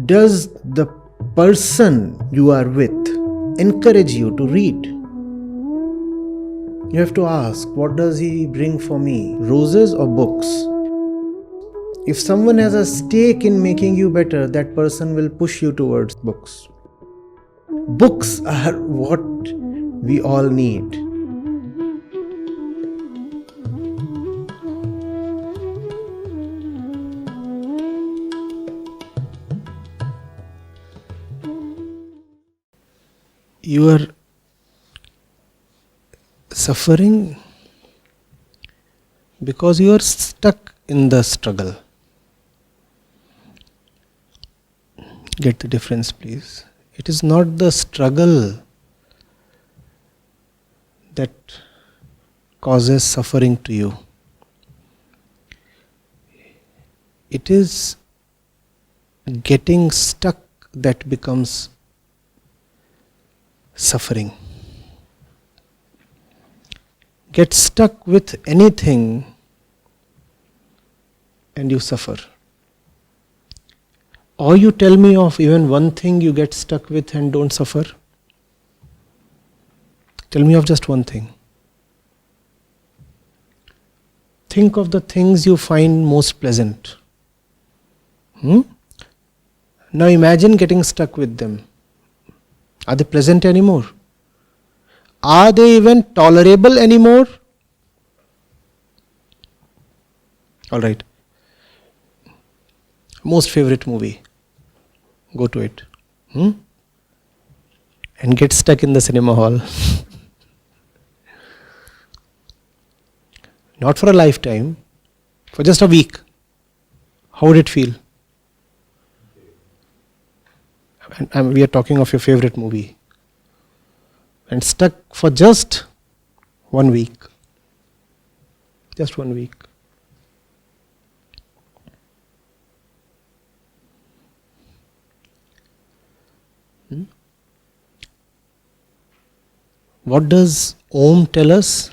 does the person you are with encourage you to read? You have to ask, what does he bring for me? Roses or books? If someone has a stake in making you better, that person will push you towards books. Books are what we all need. You are suffering because you are stuck in the struggle. Get the difference, please. It is not the struggle that causes suffering to you. It is getting stuck that becomes suffering. Get stuck with anything and you suffer. Or you tell me of even one thing you get stuck with and don't suffer. Tell me of just one thing. Think of the things you find most pleasant. Now imagine getting stuck with them. Are they pleasant anymore? Are they even tolerable anymore? Alright. Most favorite movie. Go to it. And get stuck in the cinema hall. Not for a lifetime, for just a week. How would it feel? And we are talking of your favorite movie. And stuck for just 1 week. Just 1 week. What does Om tell us?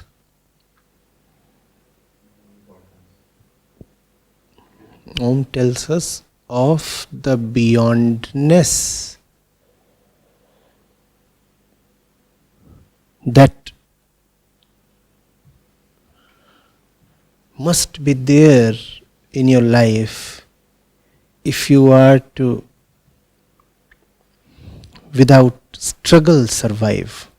Om tells us of the beyondness that must be there in your life if you are to, without struggle, survive.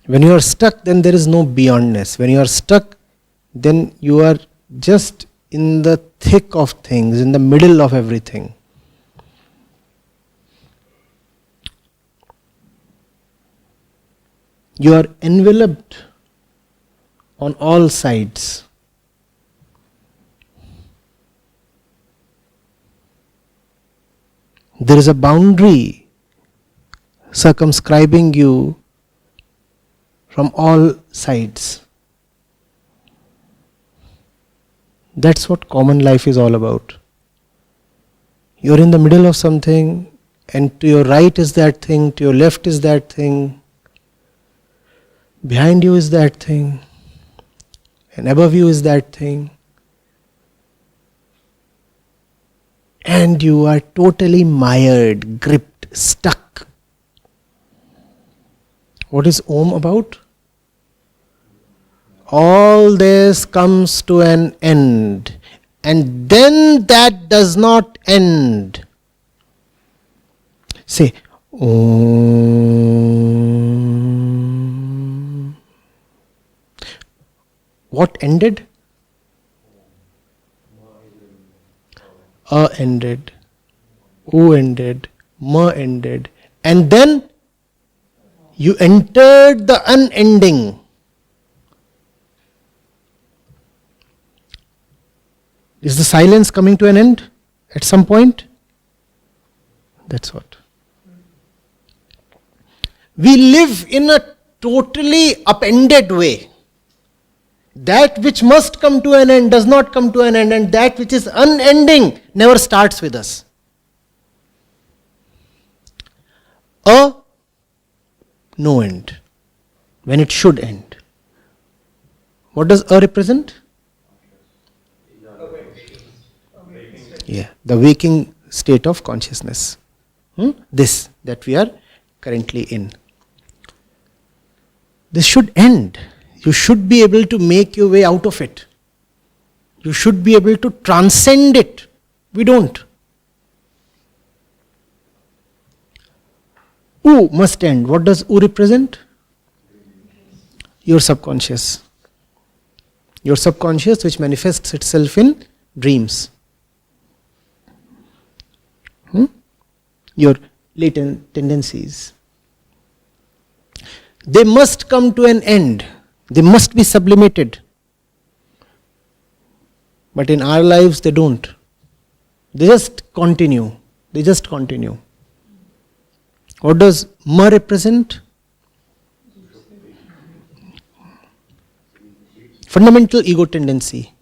When you are stuck, then there is no beyondness. When you are stuck, then you are just in the thick of things, in the middle of everything. You are enveloped on all sides. There is a boundary circumscribing you from all sides. That's what common life is all about. You're in the middle of something, and to your right is that thing, to your left is that thing, behind you is that thing, and above you is that thing. And you are totally mired, gripped, stuck. What is Om about? All this comes to an end, and then that does not end. Say, Om. What ended? A ended, U ended, Ma ended, and then you entered the unending. Is the silence coming to an end at some point? That's what. We live in a totally upended way. That which must come to an end does not come to an end, and that which is unending never starts with us. A, no end, when it should end. What does A represent? Yeah, the waking state of consciousness. This that we are currently in. This should end. You should be able to make your way out of it. You should be able to transcend it. We don't. U must end. What does U represent? Your subconscious. Your subconscious, which manifests itself in dreams. Your latent tendencies. They must come to an end. They must be sublimated. But in our lives, they don't. They just continue. They just continue. What does Ma represent? Fundamental ego tendency.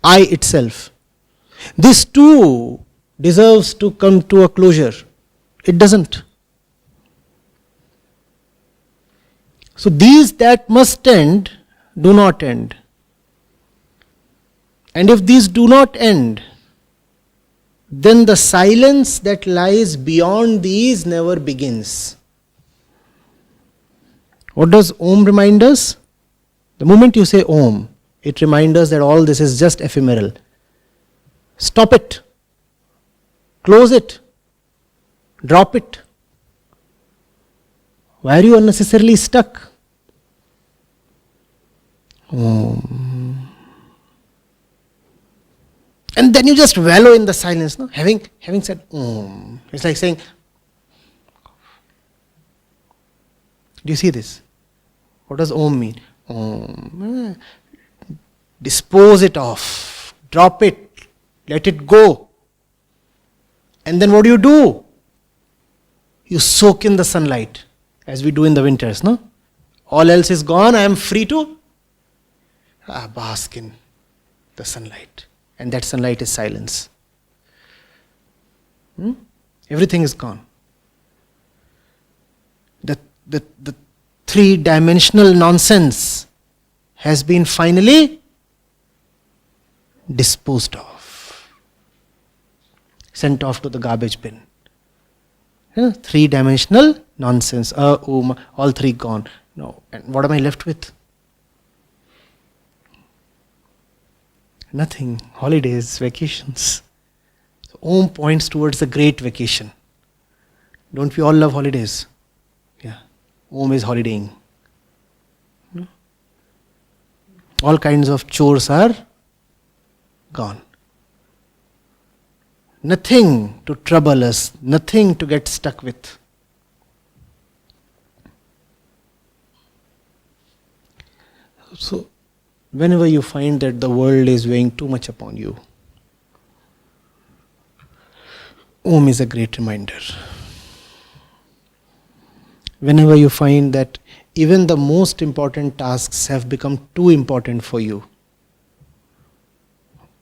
I itself. This too deserves to come to a closure. It doesn't. So these that must end do not end. And if these do not end, then the silence that lies beyond these never begins. What does Om remind us? The moment you say Om, it reminds us that all this is just ephemeral. Stop it. Close it. Drop it. Why are you unnecessarily stuck? Om. And then you just wallow in the silence, no? Having said Om. It's like saying, do you see this? What does Om mean? Om. Dispose it off. Drop it. Let it go. And then what do? You soak in the sunlight, as we do in the winters, no? All else is gone, I am free to bask in the sunlight. And that sunlight is silence. Everything is gone. The three-dimensional nonsense has been finally disposed of. Sent off to the garbage bin. Three-dimensional nonsense. All three gone. No. And what am I left with? Nothing. Holidays, vacations. So Om points towards the great vacation. Don't we all love holidays? Yeah. Om is holidaying. All kinds of chores are gone. Nothing to trouble us, nothing to get stuck with. So, whenever you find that the world is weighing too much upon you, Om is a great reminder. Whenever you find that even the most important tasks have become too important for you,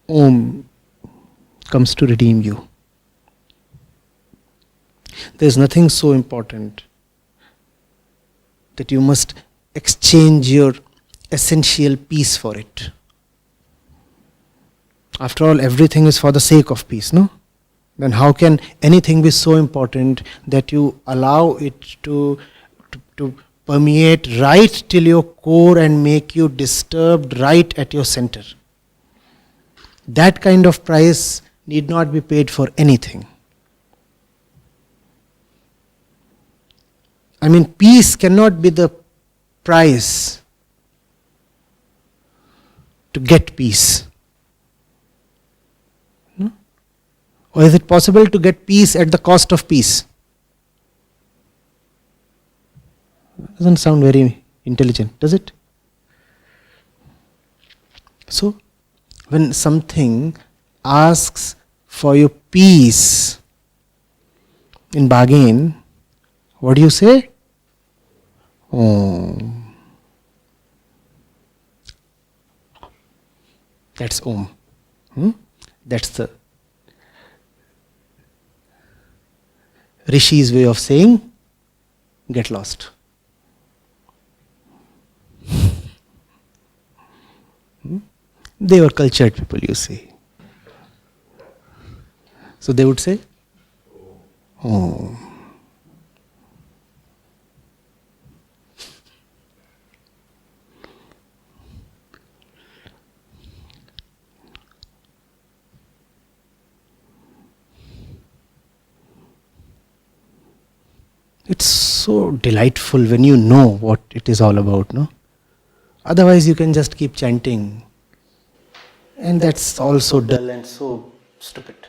Om comes to redeem you. There is nothing so important that you must exchange your essential peace for it. After all, everything is for the sake of peace, no? Then how can anything be so important that you allow it to permeate right till your core and make you disturbed right at your center? That kind of price need not be paid for anything. I mean, peace cannot be the price to get peace. No? Or is it possible to get peace at the cost of peace? Doesn't sound very intelligent, does it? So, when something asks for your peace in bargain, what do you say? Om. That's Om. That's the Rishi's way of saying, get lost. They were cultured people, you see. So they would say, oh. It's so delightful when you know what it is all about, no? Otherwise you can just keep chanting. And that's also dull and so stupid.